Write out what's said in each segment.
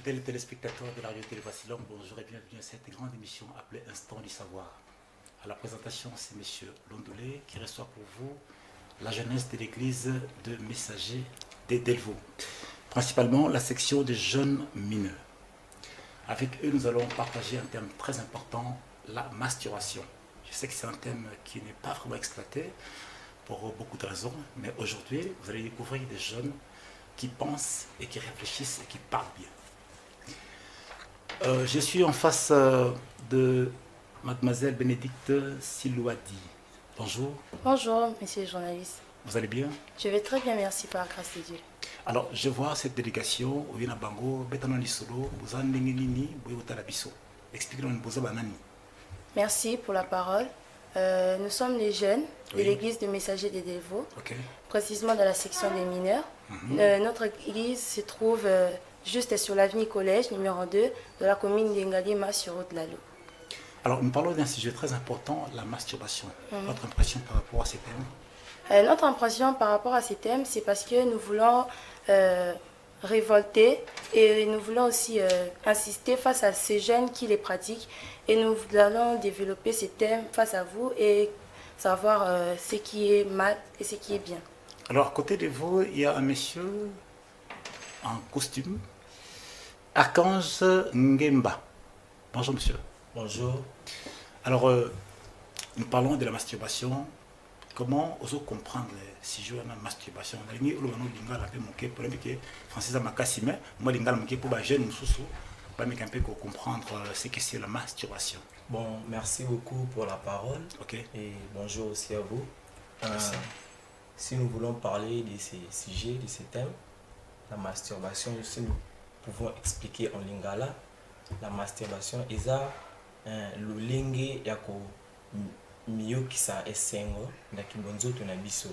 Fidèles téléspectateurs de la radio-télé Vassilom, bonjour et bienvenue à cette grande émission appelée Instant du Savoir. À la présentation, c'est M. Londoulé qui reçoit pour vous la jeunesse de l'église de Messager des Delvaux, principalement la section des jeunes mineurs. Avec eux, nous allons partager un thème très important, la masturbation. Je sais que c'est un thème qui n'est pas vraiment exploité pour beaucoup de raisons, mais aujourd'hui, vous allez découvrir des jeunes qui pensent et qui réfléchissent et qui parlent bien. Je suis en face de mademoiselle Bénédicte Silouadi. Bonjour. Bonjour, monsieur le journaliste. Vous allez bien? Je vais très bien, merci par la grâce de Dieu. Alors, je vois cette délégation, Bango, Solo, expliquez-nous Banani. Merci pour la parole. Nous sommes les jeunes de l'église de Messager des Delvaux, précisément dans la section des mineurs. Notre église se trouve juste sur l'avenue Collège, numéro 2, de la commune d'Engalima sur Haute-Lalo. Alors, nous parlons d'un sujet très important, la masturbation. Votre impression par rapport à ces thèmes? Notre impression par rapport à ces thèmes, c'est parce que nous voulons révolter et nous voulons aussi insister face à ces jeunes qui les pratiquent. Et nous allons développer ces thèmes face à vous et savoir ce qui est mal et ce qui est bien. Alors, à côté de vous, il y a un monsieur en costume, Archange Ngemba. Bonjour, monsieur. Bonjour. Alors, nous parlons de la masturbation. Comment oser comprendre si je veux la masturbation? Comprendre ce que c'est la masturbation. Bon, merci beaucoup pour la parole. Et bonjour aussi à vous. Si nous voulons parler de ces sujets, de ces thèmes, la masturbation, si nous pouvons expliquer en lingala, la masturbation est le lingue yako miyokisa esengo na kibonzoto na biso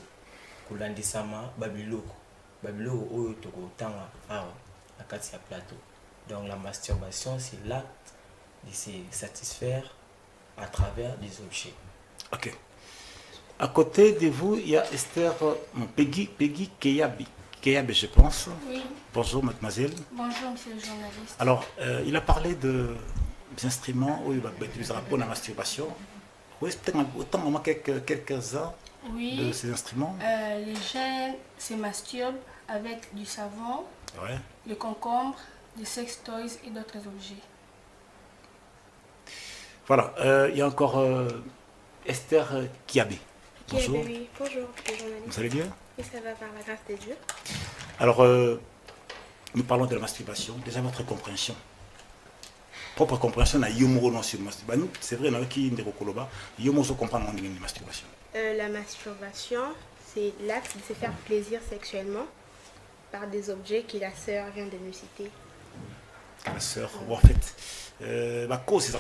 kulandisama babiloko oyo tokotanga awa na kati ya plateau. Donc la masturbation, c'est l'acte de se satisfaire à travers des objets. Ok. À côté de vous, il y a Esther Peggy Keyabi, je pense. Oui. Bonjour, mademoiselle. Bonjour, monsieur le journaliste. Alors, il a parlé des instruments où il va utiliser pour la masturbation. Oui, peut-être autant quelques-uns de ces instruments. Les jeunes se masturbent avec du savon, le concombre, des sex toys et d'autres objets. Voilà, il y a encore Esther Kiabe. Bonjour. Oui, bonjour, journaliste. Vous allez bien? Oui, ça va par la grâce de Dieu. Alors, nous parlons de la masturbation. Déjà, votre compréhension. Propre compréhension, c'est vrai, qui comprendre la masturbation. La masturbation, c'est l'acte de se faire plaisir sexuellement par des objets que la sœur vient de nous citer. La sœur, en fait, la cause, c'est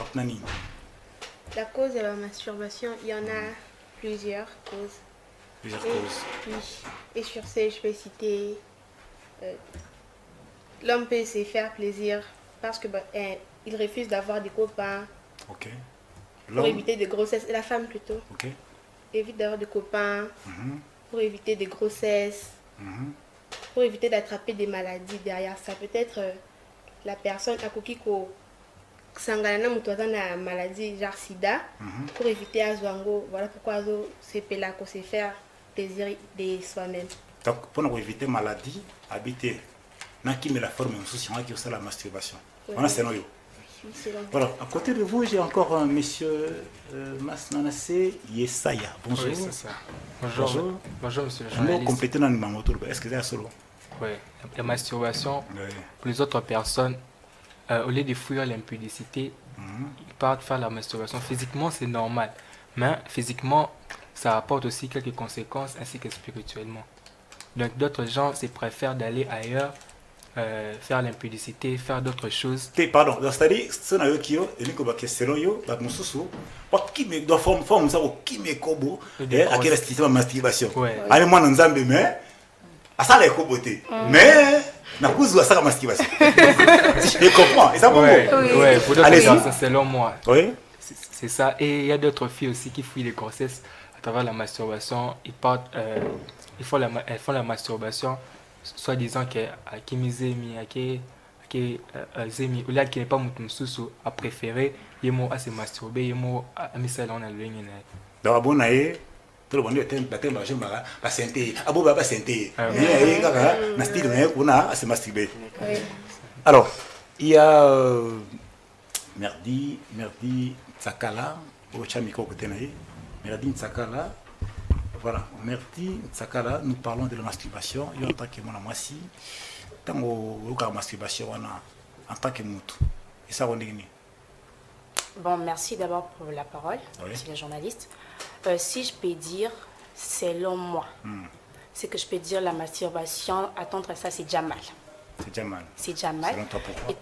la cause de la masturbation, il y en a plusieurs causes. Plusieurs causes. Oui. Et sur ce, je peux citer l'homme peut se faire plaisir parce que il refuse d'avoir des copains. Pour éviter des grossesses. La femme plutôt. Évite d'avoir des copains. Pour éviter des grossesses. Pour éviter d'attraper des maladies derrière ça. Peut-être la personne a coquille sangana mutoza na maladie genre sida pour éviter azwango. Voilà pourquoi azo c'est se faire plaisir de soi-même. Donc pour éviter maladie, habiter n'a qui met la forme en souci qui aussi la masturbation. Voilà c'est noyo. Voilà, à côté de vous, j'ai encore un monsieur Masnanase Yesaya. Bonjour. Oui, c'est ça. Bonjour. Bonjour, monsieur le journaliste. Compléter dans le est-ce que c'est solo? Oui, la masturbation, pour les autres personnes, au lieu de fuir l'impudicité, ils partent faire la masturbation. Physiquement, c'est normal. Mais physiquement, ça apporte aussi quelques conséquences, ainsi que spirituellement. Donc, d'autres gens préfèrent d'aller ailleurs, faire l'impudicité, faire d'autres choses. Pardon, c'est-à-dire, c'est un yo, et que selon yo, la mususu, pas qui me doit forme ça, qui me kobo, et à quel système de masturbation. Allez, moi, nous avons mais, à ça, les kobotés. Mais, na cause à ça, la masturbation. Je comprends, et ça, pour moi. Oui, pour d'autres gens, selon moi. Oui. C'est ça, et il y a d'autres filles aussi qui fuient les grossesses à travers la masturbation. Ils partent, elles font la masturbation, soi-disant qu'à qui miser, à qui que Zemi, ou là qui n'est pas Moutoumsoussou, a préféré, il m'a se masturber, il m'a mis ça dans la ligne. Dans la bonne année, tout le monde est un baptême, la santé, à bout, la santé. On a à se masturber. Alors, il y a Merdi Tsakala, au Chamiko Kotenaï, Merdi Tsakala. Voilà, Merdi Tsakala, nous parlons de la masturbation. Il y a en tant que mon amoisi, tant que masturbation, en tant que moutou. Et ça, on est gagné. Bon, merci d'abord pour la parole, merci les journalistes. Si je peux dire, selon moi, c'est que je peux dire la masturbation, attendre à ça, c'est déjà mal. C'est déjà mal. C'est déjà mal. Selon toi, pourquoi?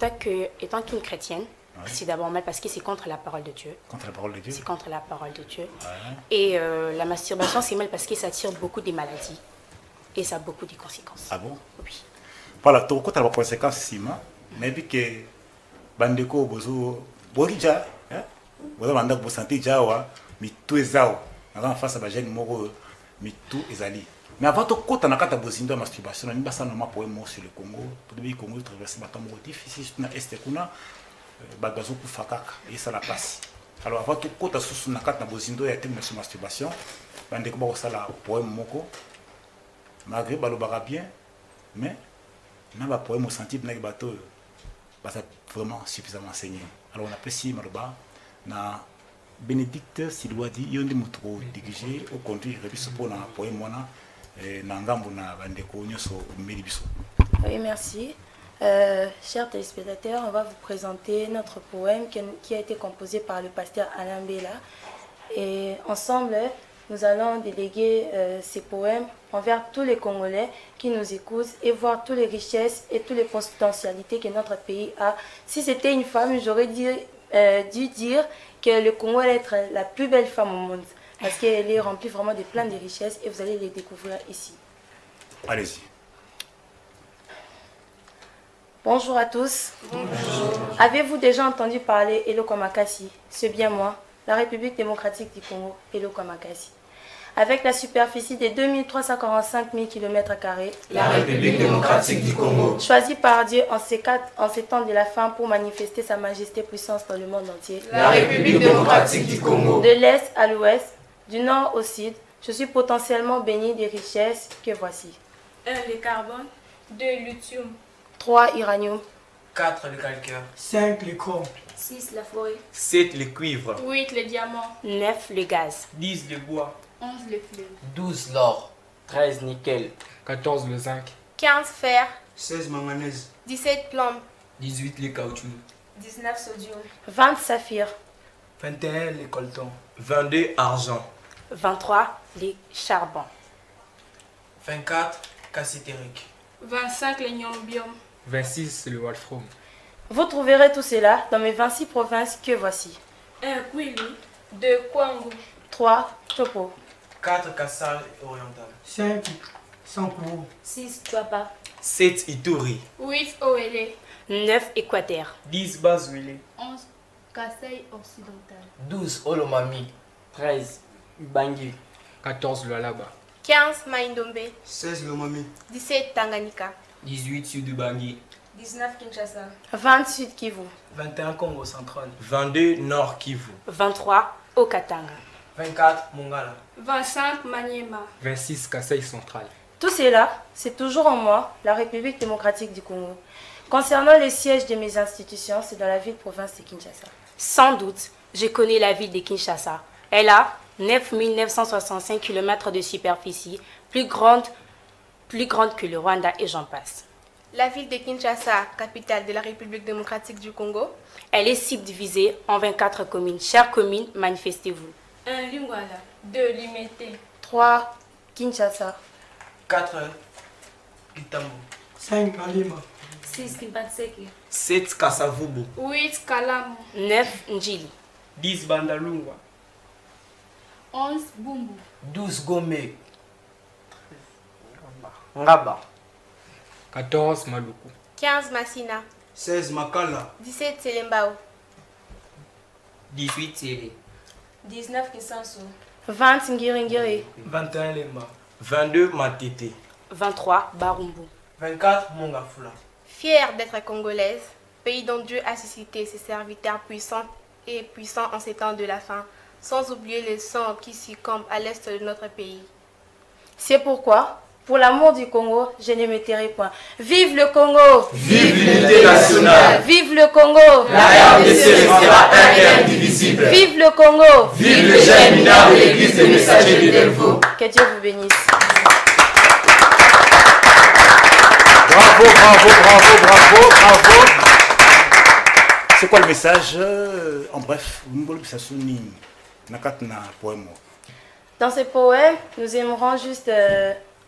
Étant qu'une chrétienne, c'est d'abord mal parce que c'est contre la parole de Dieu. Contre la parole de Dieu. C'est contre la parole de Dieu. Et la masturbation, c'est mal parce que ça attire beaucoup de maladies. Et ça a beaucoup de conséquences. Ah bon? Oui. Voilà, tu as des conséquences, Sima. Mais puis que Bandeko, Bozo, Borija, Bozo Bandeko, Bosanti, Jawa, mais tout est Zao. En face à la jeune Moro, mais tout est Ali. Mais avant tout, quand on a fait la masturbation, on a mis ça pour sur le Congo. Pour le Congo, traverser le temps difficile, c'est un bagazo pour fakaka et ça la passe. Alors avant tout, quand on a sous la masturbation, on a dit que ça la poème moko, malgré que ça bien, mais même le poème au senti que bateau vraiment suffisamment enseigné. Alors on apprécie Maloba na Bénédicte Silwadi yondi mutro dirigé au conduit rebiso pour na poème wana na ngambo na bandeko nyoso meli biso. Oui, merci. Chers téléspectateurs, on va vous présenter notre poème qui a été composé par le pasteur Alain Bella. Et ensemble, nous allons déléguer ces poèmes envers tous les Congolais qui nous écoutent et voir toutes les richesses et toutes les potentialités que notre pays a. Si c'était une femme, j'aurais dû dire que le Congo allait être la plus belle femme au monde. Parce qu'elle est remplie vraiment de plein de richesses et vous allez les découvrir ici. Allez-y. Bonjour à tous. Bonjour. Avez-vous déjà entendu parler Eloko Makassi? C'est bien moi, la République démocratique du Congo, Eloko Makassi. Avec la superficie de 2345 000 km², la République démocratique du Congo, choisie par Dieu en ces temps de la fin pour manifester sa majesté puissance dans le monde entier, la République démocratique du Congo, de l'est à l'ouest, du nord au sud, je suis potentiellement béni des richesses que voici. 1. Le carbone. 2. Lithium. 3. Uranium. 4. Le calcaire. 5. Le chrome. 6. La forêt. 7. Le cuivre. 8. Le diamant. 9. Le gaz. 10. Le bois. 11. Le fleuve. 12. L'or. 13. Nickel. 14. Le zinc. 15. Fer. 16. Manganèse. 17. Plomb. 18. Le caoutchouc. 19. Sodium. 20. Saphir. 21. Le coltan. 22. Argent. 23. Les charbons. 24. Cassitérique. 25. Le niobium. 26. Le wolfram. Vous trouverez tout cela dans mes 26 provinces que voici. 1. Kwilu. 2. Kwango. 3. Chopo. 4. Kassai oriental. 5. Sankourou. 6. Tuapa. 7. Ituri. 8. Owele. 9. Équateur. 10. Bazouele. 11. Kassai occidental. 12. Olomami. 13. Bangui. 14. Le Alaba. 15. Maïndombe. 16. Lomami. 17. Tanganyika. 18. Sud Bangui. 19. Kinshasa. 20. Sud Kivu. 21. Congo central. 22. Nord Kivu. 23. Okatanga. 24. Mongala. 25. Maniema. 26. Kasaï central. Tout cela, c'est toujours en moi, la République démocratique du Congo. Concernant les sièges de mes institutions, c'est dans la ville-province de Kinshasa. Sans doute, je connais la ville de Kinshasa. Elle a 9 965 km de superficie, plus grande que le Rwanda et j'en passe. La ville de Kinshasa, capitale de la République démocratique du Congo. Elle est subdivisée en 24 communes. Chères communes, manifestez-vous. 1. Lingwala. 2. Limete. 3. Kinshasa. 4. Kitambo. 5. Alima. 6. Kibatseke. 7. Kasavubu. 8. Kalamu. 9. Njili. 10. Bandalungwa. 11. Bumbu. 12. Gomé. Ngaba. 14. Maluku. 15. Massina. 16. Makala. 17. Selembao. 18. Télé. 19. Kisanso. 20. Ngiringiri. 21. Lemba. 22. Matete. 23. Barumbu. 24. Mongafula. Fière d'être congolaise, pays dont Dieu a suscité ses serviteurs puissants en ces temps de la faim, sans oublier les sangs qui succombent à l'est de notre pays. C'est pourquoi, pour l'amour du Congo, je ne me tairai point. Vive le Congo! Vive l'unité nationale! Vive le Congo! La RDC restera un et indivisible! Vive le Congo! Vive le jeune mineur de l'église des messagers de Delvaux! Que Dieu vous bénisse. Bravo, bravo, bravo, bravo, bravo. C'est quoi le message? En bref, dans ce poème, nous aimerons juste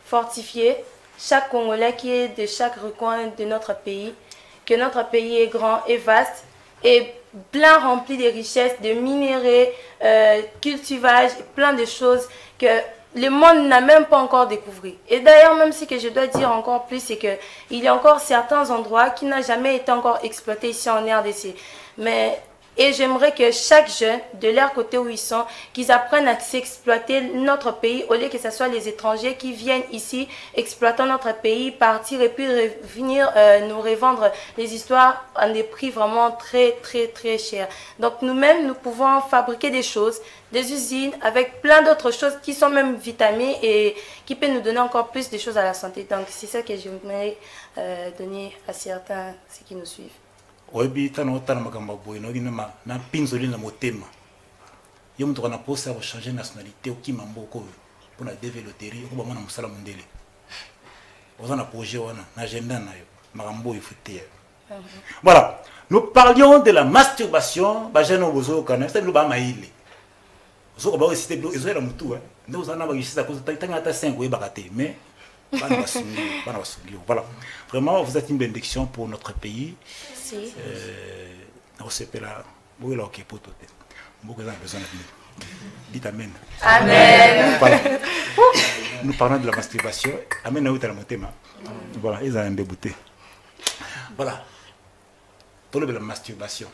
fortifier chaque Congolais qui est de chaque recoin de notre pays, que notre pays est grand et vaste et plein rempli de richesses, de minéraux, cultivage, plein de choses que le monde n'a même pas encore découvert. Et d'ailleurs, même ce que je dois dire encore plus, c'est qu'il y a encore certains endroits qui n'ont jamais été encore exploités ici en RDC. Et j'aimerais que chaque jeune, de leur côté où ils sont, qu'ils apprennent à s'exploiter notre pays, au lieu que ce soit les étrangers qui viennent ici, exploitant notre pays, partir et puis venir nous revendre les histoires à des prix vraiment très, très, très chers. Donc nous-mêmes, nous pouvons fabriquer des choses, des usines, avec plein d'autres choses qui sont même vitaminées et qui peuvent nous donner encore plus de choses à la santé. Donc c'est ça que j'aimerais donner à certains, ceux qui nous suivent. Oyebi tano tana makamba boy no gina na pinzoli na motema yo mtu kana posa ya changer nationalité okima mboko pour na développer ko ba mona musala mundele ozana projet wana na agenda nayo makambo ifute. Voilà, nous parlions de la masturbation ba jeune obozo kana c'est ba maile ozo ba cité ezo la mutu ndo ozana ba yisisa ko tanga ata 5 we bakate mais voilà, vraiment vous êtes une bénédiction pour notre pays. Dites amen. Amen. Voilà. Nous parlons de la masturbation. Amen. Voilà, ils ont un débouté. Voilà. Pour la masturbation.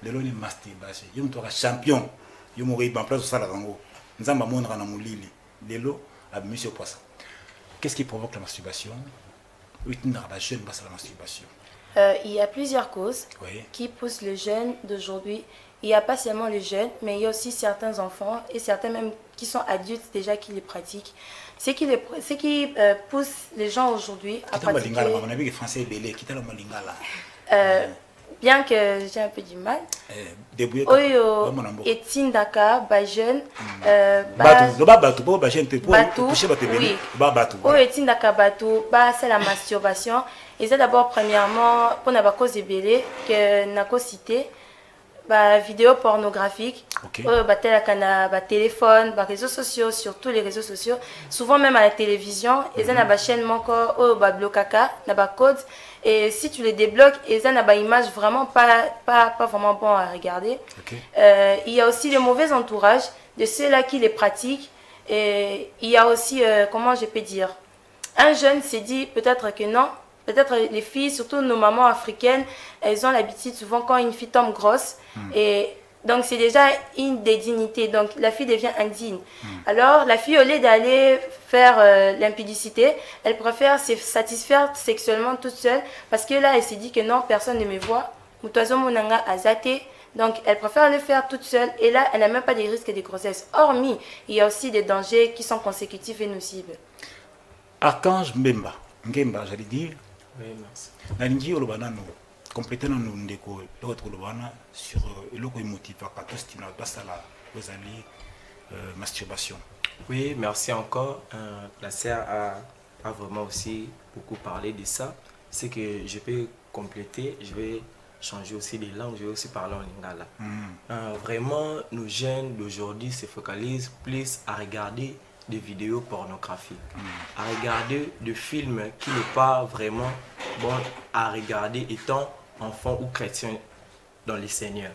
Le lot de masturbation. Il y a un champion. Il y a un place au Salarango. Nous avons un monde dans le lit. Le lot a mis sur poisson. Qu'est-ce qui provoque la masturbation? La masturbation. Il y a plusieurs causes qui poussent les jeunes d'aujourd'hui. Il n'y a pas seulement les jeunes, mais il y a aussi certains enfants et certains même qui sont adultes déjà qui les pratiquent. Ce qui pousse les gens aujourd'hui à pratiquer... bien que j'ai un peu du mal. Oyo etindaka ba jeune etindaka bato ba c'est la masturbation. Et c'est d'abord premièrement pour na ba cause ebele que nako cité ba vidéo pornographique, ba telaka ba téléphone, ba réseaux sociaux, sur tous les réseaux sociaux, souvent même à la télévision, et ça na ba chaîne moko ba blokaka na ba code. Et si tu les débloques, et ça n'a pas image vraiment pas vraiment bon à regarder. Il y a aussi le mauvais entourage de ceux-là qui les pratiquent. Et il y a aussi, comment je peux dire, un jeune s'est dit peut-être que non, peut-être les filles, surtout nos mamans africaines, elles ont l'habitude souvent quand une fille tombe grosse. Et donc c'est déjà une des dignités, donc la fille devient indigne. Alors la fille, au lieu d'aller faire l'impudicité, elle préfère se satisfaire sexuellement toute seule parce que là elle s'est dit que non, personne ne me voit. Donc elle préfère le faire toute seule et là elle n'a même pas de risque de grossesse. Hormis, il y a aussi des dangers qui sont consécutifs et nocifs. Archange Mbemba, j'allais dire. Oui, merci. Compléter nos ndeko sur le motif masturbation. Oui, merci encore. La sœur a vraiment aussi beaucoup parlé de ça. C'est que je peux compléter, je vais changer aussi de langue, je vais aussi parler en lingala. Vraiment, nos jeunes d'aujourd'hui se focalisent plus à regarder des vidéos pornographiques, à regarder des films qui n'est pas vraiment bon à regarder étant enfants ou chrétiens dans les seigneurs.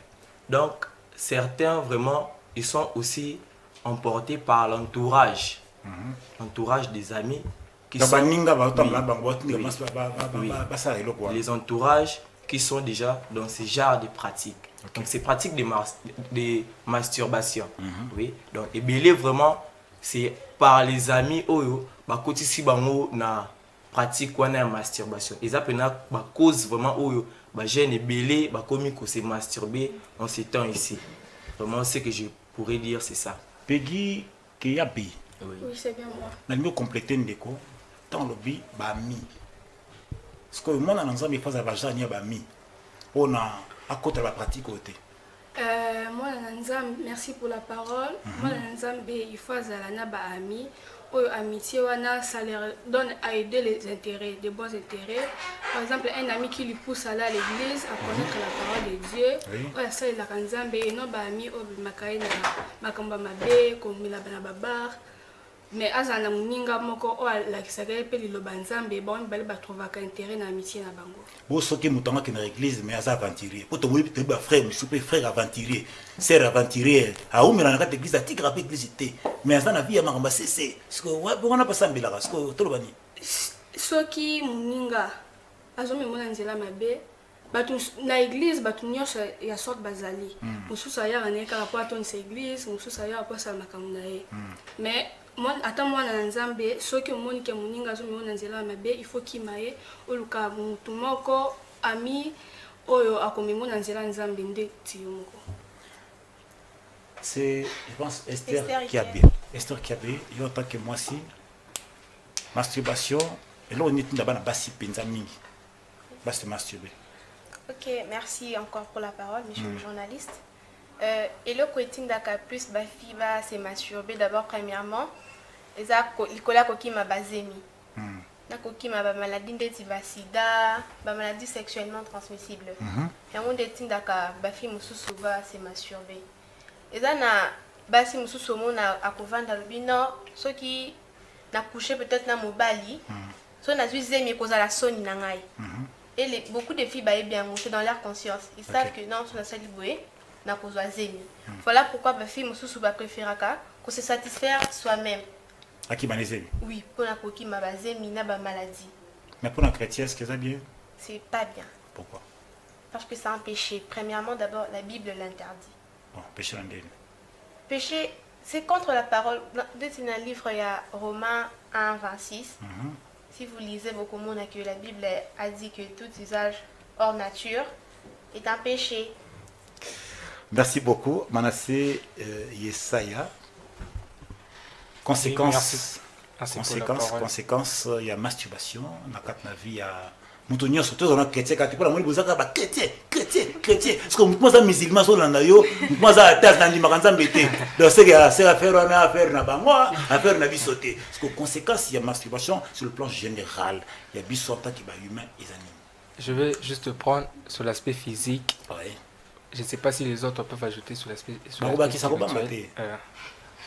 Donc, certains vraiment, ils sont aussi emportés par l'entourage, l'entourage des amis qui sont, les entourages qui sont déjà dans ce genre de pratiques. Donc, ces pratiques de masturbation. Oui. Donc, et bien vraiment, c'est par les amis, bah, si bango na pratique wana ya masturbation eza pena ba cause vraiment oyo ba jeune belé ba komi ko se masturber en ces temps ici. Vraiment ce que je pourrais dire c'est ça. Peggy Keyabi. Oui, c'est bien moi. Na mieux compléter ndeko tant lobby ba mi. Parce que moi dans ensemble il faut avoir jani ba mi. On a à côté la pratique côté. Moi Nanzam, merci pour la parole. Moi Nanzam il faut zalana ba ami. Amitié wana ça leur donne à aider les intérêts, des bons intérêts. Par exemple, un ami qui lui pousse à aller à l'église, à connaître la parole de Dieu. Ouais, ça il a Nanzambe et non ba ami au makaina makamba mabe comme la banababar. Mais azana muninga moko o la kisagale pe lilo banzambe bon bali ba trouver ka intérêt na amitié na bango. Bo soki mutanga ki na église mais aza aventurier. Po to moli pe ba frère, super frère aventurier, sœur aventurier. A umela na ka église atikra pe église té. Mais azana vie ya makamba cc. Parce que on a pas sambela parce que to lobani. Soki muninga azomi mona nzela mabe batu na église batu nyosho ya sorte bazali. Mususa ya na ka rapport ton église, mususa ya pas sa makamuna e. Mais moi attends moi na nzambe soki omoni ke muninga zo miona nzela mabe il faut kimaye oluka mutu moko ami oyo akomimona nzela nzambe nde tiyo moko. C'est je pense Esther Kiabe. Esther Kiabe, il y a tant que moi si masturbation et là on est d'abord na basi penza mingi. Basi masturber. OK, merci encore pour la parole monsieur le journaliste. Et le côté d'aka plus ba fille va se masturber d'abord premièrement il colla koki ma bazemi na koki ma maladie ndeti ba sida ba maladie sexuellement transmissible et on ndeti ndaka ba fille mususu va se masturber eza na basi mususu mona akovanda lobino soki na coucher peut-être na mobali so na zemi kozala soni na ngai et beaucoup de filles ba bien monter dans leur conscience ils savent que non so na sali boye na kozwa zemi voilà pourquoi ba fille mususu ba préféraka ko se satisfaire soi-même. Aki banezemi. Oui, pour la coquille ma bazemi na ba maladie. Mais pour la chrétienne, est-ce que c'est bien? C'est pas bien. Pourquoi? Parce que c'est un péché. Premièrement, d'abord, la Bible l'interdit. Bon, péché l'indéni. Péché, c'est contre la parole. Dans un livre, il y a Romains 1, 26. Si vous lisez beaucoup, on a que la Bible a dit que tout usage hors nature est un péché. Merci beaucoup, Manassé Yesaya. Conséquence, il y a masturbation, dans la vie, il y a mutonyo surtout dans la chrétien quand tu parles moi bozaka ba chrétien parce que moi ça musulman so landa yo moi ça attaque dans limakanza mbete donc c'est affaire na bango affaire na bisoté parce que conséquence il y a masturbation sur le plan général il y a bisota qui ba humain et animaux. Je vais juste prendre sur l'aspect physique. Ouais. Je ne sais pas si les autres peuvent ajouter sur l'aspect spirituel.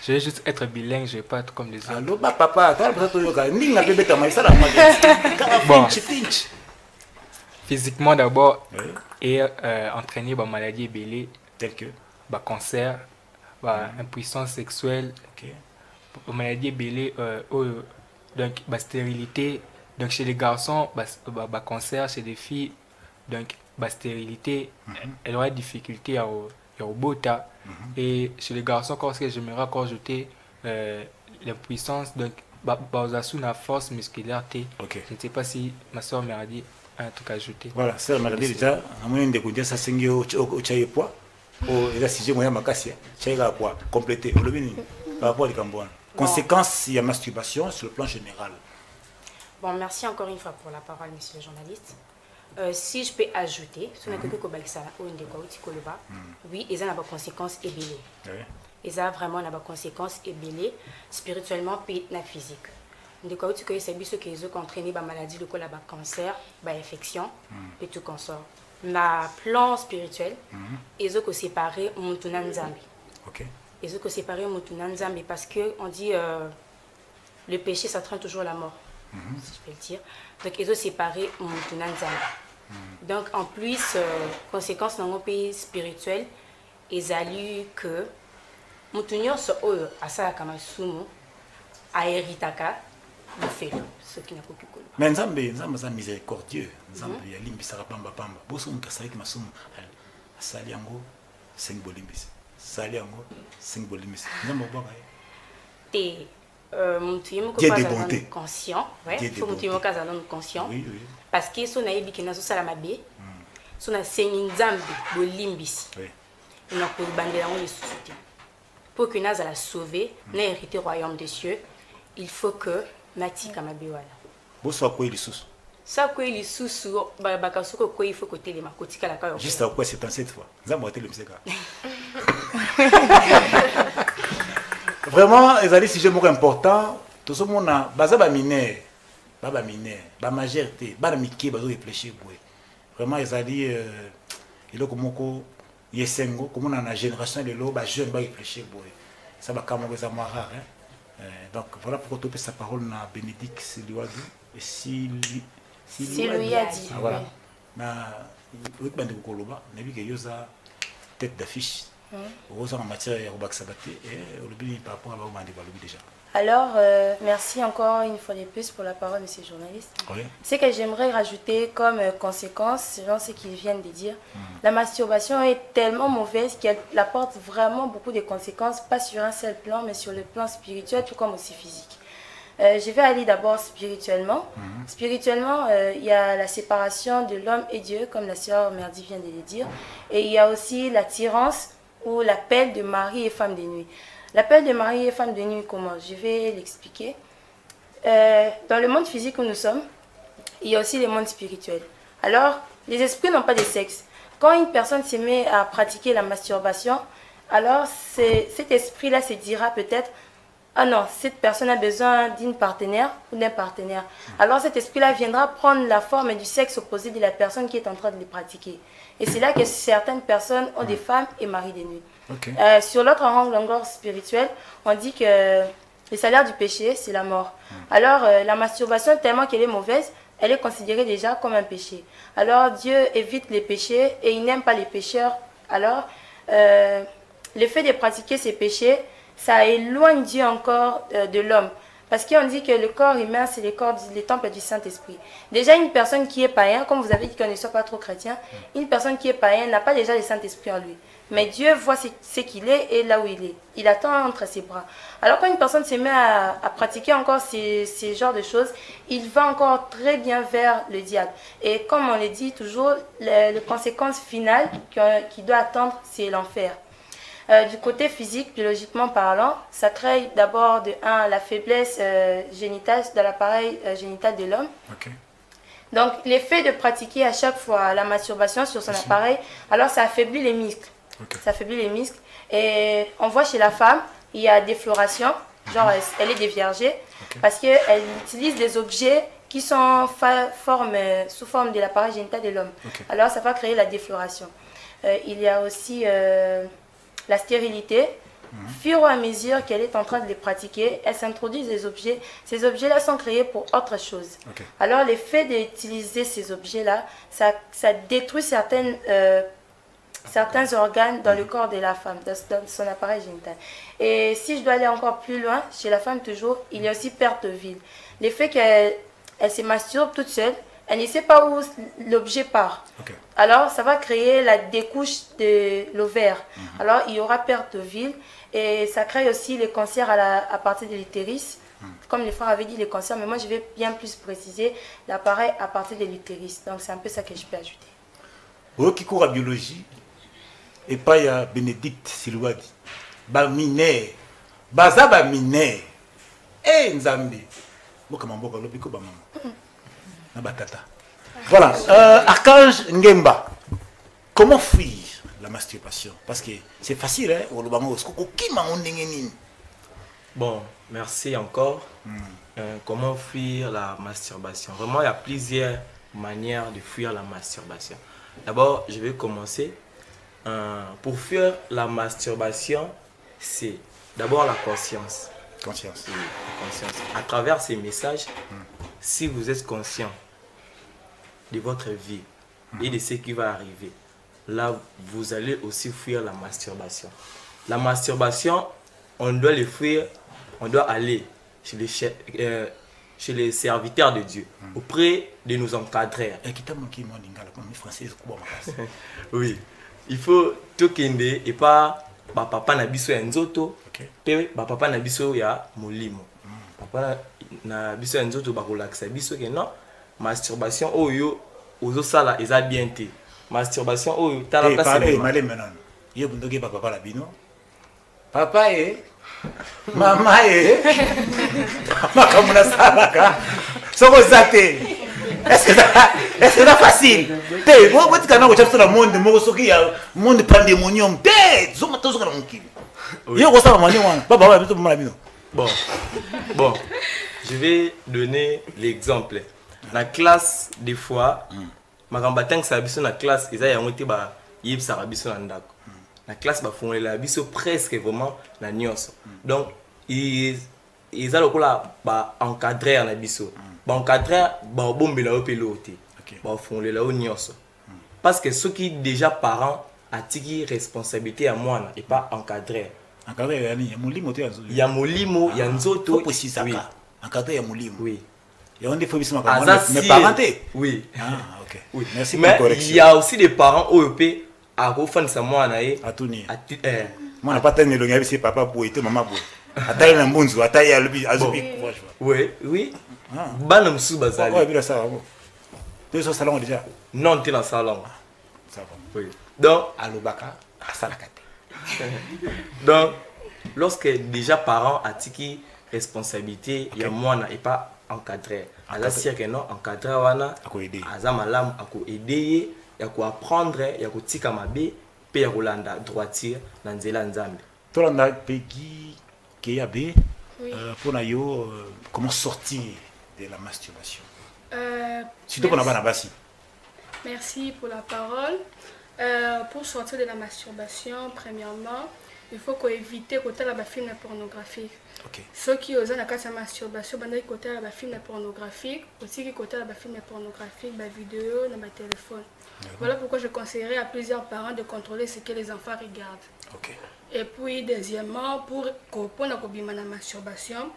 Je vais juste être bilingue, je ne vais pas être comme les autres. Allô, papa, bon. Physiquement d'abord, et entraîner par maladie belée, telles que cancer, impuissance sexuelle, maladie belée, donc stérilité. Donc chez les garçons, cancer, chez les filles, donc stérilité, elle aura des difficultés à bota. Et chez les garçons, j'aimerais encore ajouter l'impuissance, donc la force musculaire. Je ne sais pas si ma soeur m'a dit un truc à ajouter. Voilà, soeur m'a dit déjà, à mon avis, ça c'est au chaye poids, et là si j'ai moyen ma casse, chaye à poids, complété, par rapport à Cambouane. Conséquence, il y a masturbation sur le plan général. Bon, merci encore une fois pour la parole, monsieur le journaliste. Si je peux ajouter, oui, ils ont des conséquences ébélées. Ils ont vraiment des conséquences ébélées, spirituellement et physique. Donc, c'est ce qu'ils ont entraîné la maladie, le cancer, l'infection et tout consort. Na plan spirituel, ils ont séparé Moutouna Nzambi. Ils ont séparé Moutouna Nzambi parce qu'on dit le péché, ça traîne toujours la mort, si je peux le dire. Donc, ils ont séparé Moutouna Nzambi. Donc, en plus, conséquence dans mon pays spirituel, ils ont lu que Moutounion se oyo asala kama sumu a héritaka de fait ce qui n'a pas pu connaître. Mais Nzambe est miséricordieux. Nzambe a limbisaka pamba pamba. Boso mukasaki masumu asali yango sing bolimbisi. Sali yango sing bolimbisi. Nzambe obaka te Qui est démonté. Conscient. Il faut que conscient. Oui, oui. Parce que si on a dit que nous sommes mabe, si on a saigné nzambe de limbis, on a pour bander les soutien. Pour que nous la sauver, nous hériter royaume des cieux, il faut que Mati Kamabiwala. Bonsoir quoi il sous. Ça quoi il sous sur bakasuko quoi il faut côté les makoti kala ka. Juste à quoi c'est en cette fois. Nzambe le mseka. Vraiment, les alliés, si je me important, tout ce monde a bazaba mineur, baba mineur, ba majorité, ba miki, ba réfléchir boy. Vraiment, les alliés, il est comme ko yesengo, comme on a la génération de l'eau, ba jeune ba réfléchir boy. Ça va comme les amours rares. Donc voilà pourquoi tu peux sa parole na Bénédicte Silouadou et Silouadi. Voilà. Na oui bande ko koloba, na bi ke yoza tête d'affiche. Alors, merci encore une fois de plus pour la parole de ces journalistes. Oui. Ce que j'aimerais rajouter comme conséquence, selon ce qu'ils viennent de dire, la masturbation est tellement mauvaise qu'elle apporte vraiment beaucoup de conséquences, pas sur un seul plan, mais sur le plan spirituel, tout comme aussi physique. Je vais aller d'abord spirituellement. Spirituellement, il y a la séparation de l'homme et Dieu, comme la sœur Merdi vient de le dire, et il y a aussi l'attirance ou l'appel de mari et femme de nuit. L'appel de mari et femme de nuit, comment? Je vais l'expliquer. Dans le monde physique où nous sommes, il y a aussi le monde spirituel. Alors, les esprits n'ont pas de sexe. Quand une personne se met à pratiquer la masturbation, alors cet esprit-là se dira peut-être: ah non, cette personne a besoin d'une partenaire ou d'un partenaire. Alors cet esprit-là viendra prendre la forme du sexe opposé de la personne qui est en train de le pratiquer. Et c'est là que certaines personnes ont des femmes et maris de nuit. Okay. Sur l'autre angle encore spirituel, on dit que le salaire du péché, c'est la mort. Alors la masturbation, tellement qu'elle est mauvaise, elle est considérée déjà comme un péché. Alors Dieu évite les péchés et il n'aime pas les pécheurs. Alors le fait de pratiquer ces péchés, ça éloigne Dieu encore de l'homme. Parce qu'on dit que le corps humain, c'est le temple du Saint-Esprit. Déjà, une personne qui est païen, comme vous avez dit qu'on ne soit pas trop chrétien, une personne qui est païen n'a pas déjà le Saint-Esprit en lui. Mais Dieu voit ce qu'il est et là où il est. Il attend entre ses bras. Alors quand une personne se met à pratiquer encore ces genres de choses, il va encore très bien vers le diable. Et comme on le dit toujours, la conséquence finale qu'il doit attendre, c'est l'enfer. Du côté physique, biologiquement parlant, ça crée d'abord la faiblesse génitale de l'appareil génital de l'homme. Okay. Donc l'effet de pratiquer à chaque fois la masturbation sur son appareil, alors ça affaiblit les muscles. Okay. Ça affaiblit les muscles. Et on voit chez la femme, il y a des florations, genre elle est déviergée, parce qu'elle utilise des objets qui sont sous forme de l'appareil génital de l'homme. Okay. Alors ça va créer la défloration. Il y a aussi la stérilité. Fur et à mesure qu'elle est en train de les pratiquer, elle s'introduit des objets. Ces objets-là sont créés pour autre chose. Okay. Alors, l'effet d'utiliser ces objets-là, ça détruit certains organes dans le corps de la femme, dans son appareil génital. Et si je dois aller encore plus loin, chez la femme toujours, il y a aussi perte de ville. L'effet qu'elle se masturbe toute seule, elle ne sait pas où l'objet part. Okay. Alors, ça va créer la découche de l'ovaire. Alors, il y aura perte de ville. Et ça crée aussi les cancers à partir de l'utérus. Comme les frères avaient dit, les cancers. Mais moi, je vais bien plus préciser l'appareil à partir de l'utérus. Donc, c'est un peu ça que je peux ajouter. Au qui court à biologie, et pas il y a Bénédicte Silouadi. Bamine. Baza bamine. Eh, Nzambi. Voilà, Archange Ngemba, comment fuir la masturbation? Parce que c'est facile, hein? Bon, merci encore. Comment fuir la masturbation? Vraiment, il y a plusieurs manières de fuir la masturbation. D'abord, je vais commencer. Pour fuir la masturbation, c'est d'abord la conscience. Conscience. Oui, la conscience. À travers ces messages, si vous êtes conscient de votre vie et de ce qui va arriver, là, vous allez aussi fuir la masturbation. La masturbation, on doit le fuir, on doit aller chez les serviteurs de Dieu, auprès de nos encadreurs. Oui, il faut tout kende et pas papa na biso ya nzoto, pe papa na biso ya molimo. na biso nzoto ba relaxa biso que non masturbation oyo ozo sala eza bien te masturbation oyo tala place et malé maintenant ye bundoki papa la bino papa et mama et makamuna salaka soko zate est-ce que c'est facile te bo botika na ko chapsa la monde moko soki ya monde pandémonium te zoma tozo kana mukili yo ko sala mani wana papa ba bito mala bino. Bon, je vais donner l'exemple. La classe, des fois, ma grand-batang s'abisso dans la classe, ils ont été yib s'abisso dans la la classe, bah font la biso presque vraiment la nuance. Donc, ils ont là encadré en abisso. Bah encadré, bah bombe là au pilote. Bah font la nuance. Parce que ceux qui déjà parents a tiki responsabilité à moi et pas encadré. Encadré, il y a molimo, il y a molimo, il y a nzoto. Oui. Encadré, il y a molimo. Oui. Il y a des fois qui sont mais parentés. Oui. Ah, ok. Oui. Merci pour la correction. Il y a aussi des parents OEP à refondre sa moi à tout nier. Moi, n'a pas tenu le c'est papa pour être maman pour. Ataille un bonzo, ataille à l'ubi, azubi. Oui, oui. Banam sous bazali. Ouais, bien ça. Tu es au salon déjà? Non, tu es dans le salon. Ça va. Oui. Donc, à l'Obaka, à Salakate. Donc, lorsque déjà parents a tiki responsabilité, il y a moi et pas encadré. Alors si que non encadré wana, azamalam ako aider, ya ko apprendre, ya ko tika mabe, pe ya kolanda droiture na nzela nzambe. Tolanda pegi keyabe pour na yo comment sortir de la masturbation. Surtout pour na basi. Merci pour la parole. Pour sortir de la masturbation, premièrement, il faut éviter côté la film pornographique. Ceux qui osent la case masturbation, ils côté la film pornographique, aussi qui côté la film pornographique, la vidéo, dans ma téléphone. Voilà pourquoi je conseillerais à plusieurs parents de contrôler ce que les enfants regardent. Et puis deuxièmement, pour la masturbation,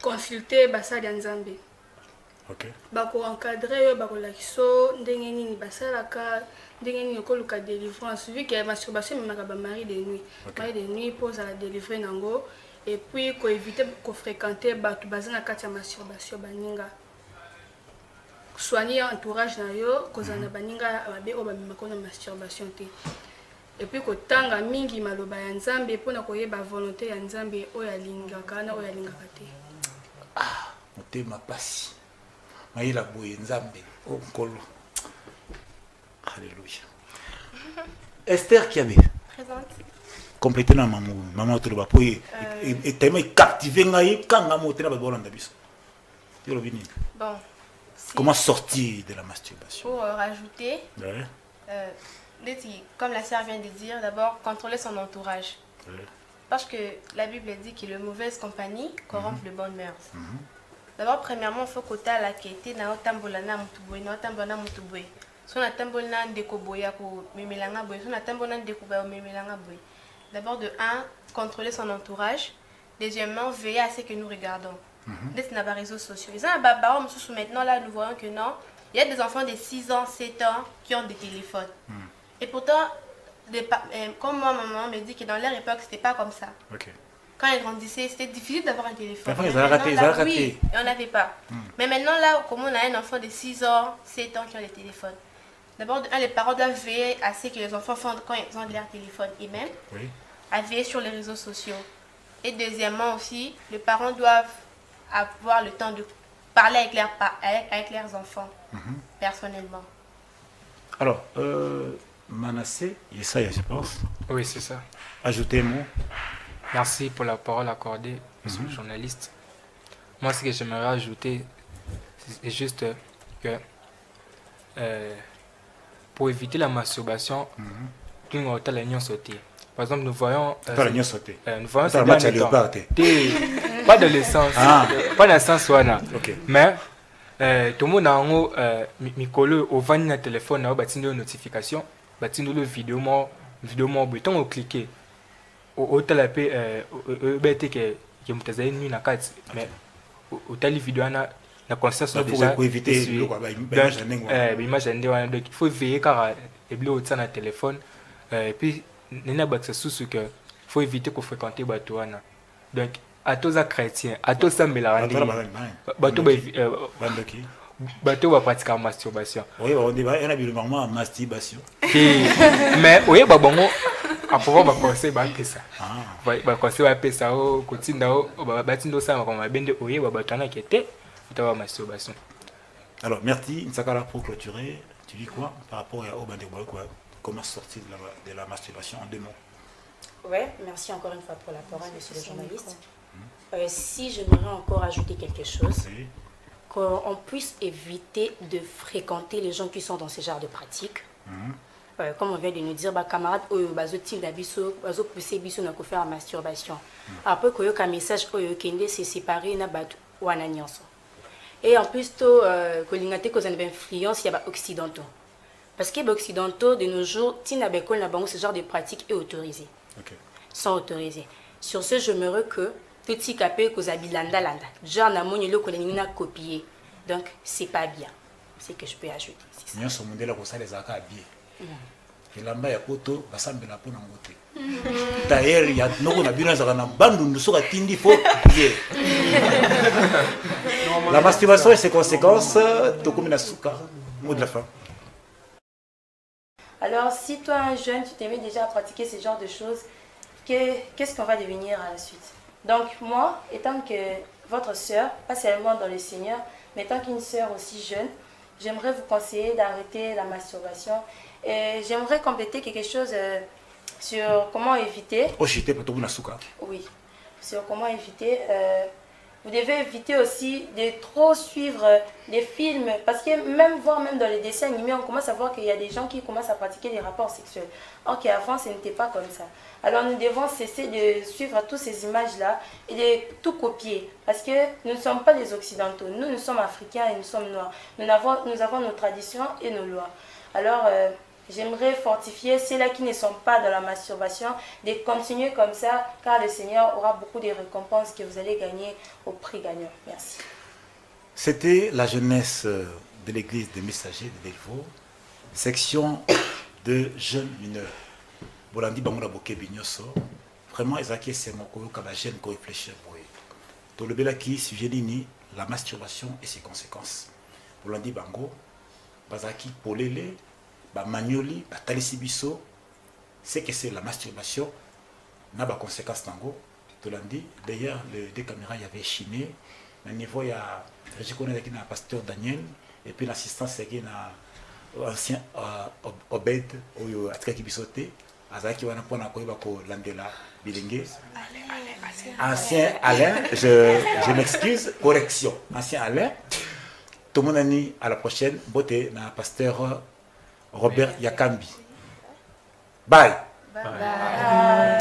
consulter Bassa Nzambe. Bako encadrer bako lakiso ndenge nini basalaka ndenge nini okoluka délivrance vu que la masturbation memaka ba mari de nuit pose à la délivrer nango et puis ko éviter ko fréquenter batu bazana kati ya masturbation baninga soigner entourage na yo kozana baninga babe o bamemaka na masturbation te et puis ko tanga mingi maloba ya Nzambe pona koyeba volonté ya Nzambe oyo alingaka na oyo alingaka te. Ah, motema pasi. Maïla Bouye Nzambe, oh Nkolo. Alléluia. Esther Kiabe. Présente. Complétez la maman. Maman tout le bas. Et tellement captivé quand la montée là bas bolanda biso. Bon. Comment sortir de la masturbation? Pour rajouter. Comme la sœur vient de dire, d'abord contrôler son entourage. Parce que la Bible dit que la mauvaise compagnie corrompt le bon mœurs. D'abord, premièrement, il faut que tu aies la qualité de tambolana mutuboy, na tambolana mutuboy. Si on a tambolana dekoboya ko memelanga boy, si on a tambolana dekoboya memelanga boy. D'abord, de 1, contrôler son entourage. Deuxièmement, veiller à ce que nous regardons. D'être dans les réseaux sociaux. Maintenant, là, nous voyons que non, il y a des enfants de 6 ans, 7 ans qui ont des téléphones. Et pourtant, comme moi, maman me dit que dans leur époque, c'était pas comme ça. Quand ils grandissaient, c'était difficile d'avoir un téléphone. Ils ont raté. Oui, on n'avait pas. Mais maintenant, là, comme on a un enfant de 6 ans, 7 ans qui ont des téléphones, d'abord, les parents doivent veiller à ce que les enfants font quand ils ont leur téléphone et même à veiller sur les réseaux sociaux. Et deuxièmement aussi, les parents doivent avoir le temps de parler avec leurs enfants, personnellement. Alors, Manassé, Yesaya, je pense. Oui, c'est ça. Ajoutez un mot. Merci pour la parole accordée, monsieur le journaliste. Moi, ce que j'aimerais ajouter, c'est juste que pour éviter la masturbation, nous avons l'union sautée. Par exemple, nous voyons... l'union sautée. Nous voyons pas dans le sens... Pas dans le sens où mais tout le monde a un micro au van de téléphone, il y a une notification, il y a une vidéo, quand on clique, au tel que mtaza nuit na kati mais au tel vidéo na conscience déjà pour éviter l'image donc il faut veiller car et bleu au na téléphone et puis nena baksa sous que faut éviter qu'on fréquenter batuana donc atoza chrétien atosambela bato bapratika masturbation oui on dit il y a normalement masturbation mais oui babongo apova bakonseil bapesa bakonseil bapesa o kotinda o batinda osala makambo mabende oyeba bato anaki ete otaba masturbation. Alors merci Nsakala pour clôturer, tu dis quoi par rapport à Obande comment sortir de la masturbation en 2 mots? Oui, merci encore une fois pour la parole, monsieur le journaliste. Si j'aimerais encore ajouter quelque chose, qu'on puisse éviter de fréquenter les gens qui sont dans ce genre de pratiques. Comme on vient de nous dire, camarades, ils ont poussé à faire la masturbation. Après, il y a un message qui s'est séparé ou en alliance. Et en plus, il y a une influence, il y a des occidentaux. Parce que les occidentaux, de nos jours, ce genre de pratiques est autorisé. Sont autorisés. Sur ce, j'aimerais que tout ce capé que landa genre na moni le koleni na copier. Donc c'est pas bien. C'est que je peux ajouter. C'est ça. Nous sommes là les aka bien. Et lamba ya poto basambela pona ngote. D'ailleurs il y a noko na bino za na bandu ndusoka tindi fo bien. La masturbation et ses conséquences to comme na suka. Mot de la fin. Alors si toi un jeune tu t'aimais déjà à pratiquer ce genre de choses, qu'est-ce qu'on va devenir à la suite? Donc moi, étant que votre sœur, pas seulement dans le Seigneur, mais étant qu'une sœur aussi jeune, j'aimerais vous conseiller d'arrêter la masturbation. Et j'aimerais compléter quelque chose sur comment éviter. Oui, sur comment éviter. Vous devez éviter aussi de trop suivre les films, parce que même dans les dessins animés, on commence à voir qu'il y a des gens qui commencent à pratiquer des rapports sexuels. Or qu'avant, ce n'était pas comme ça. Alors nous devons cesser de suivre toutes ces images-là et de tout copier, parce que nous ne sommes pas des Occidentaux, nous sommes Africains et nous sommes Noirs. Nous avons nos traditions et nos lois. Alors j'aimerais fortifier ceux-là qui ne sont pas dans la masturbation de continuer comme ça, car le Seigneur aura beaucoup de récompenses que vous allez gagner au prix gagnant. Merci. C'était la jeunesse de l'église des messagers de Delvaux, section de jeunes mineurs. Bolandi Bangola Boke Binyoso, vraiment, Ezaki c'est mon koyoka la jeune ko réfléchir pour eux. Dans le belaki, sujet ni la masturbation et ses conséquences. Bolandi Bango, Bazaki Polele, Magnoli, Talisibiso, c'est que c'est la masturbation, n'a pas de conséquences tango. Tolandi, d'ailleurs, les 2 caméras y avait chiné. Au niveau, il y a, je connais qui pasteur Daniel, et puis l'assistance, c'est qui ancien Obed, ou Atkaki Bisoté, Azaki wana pona koyeba ko landela bilenge. Ancien Alain, je m'excuse, correction. Ancien Alain, tout le monde à la prochaine, beauté, na pasteur Robert Yakambi. Bye. Bye.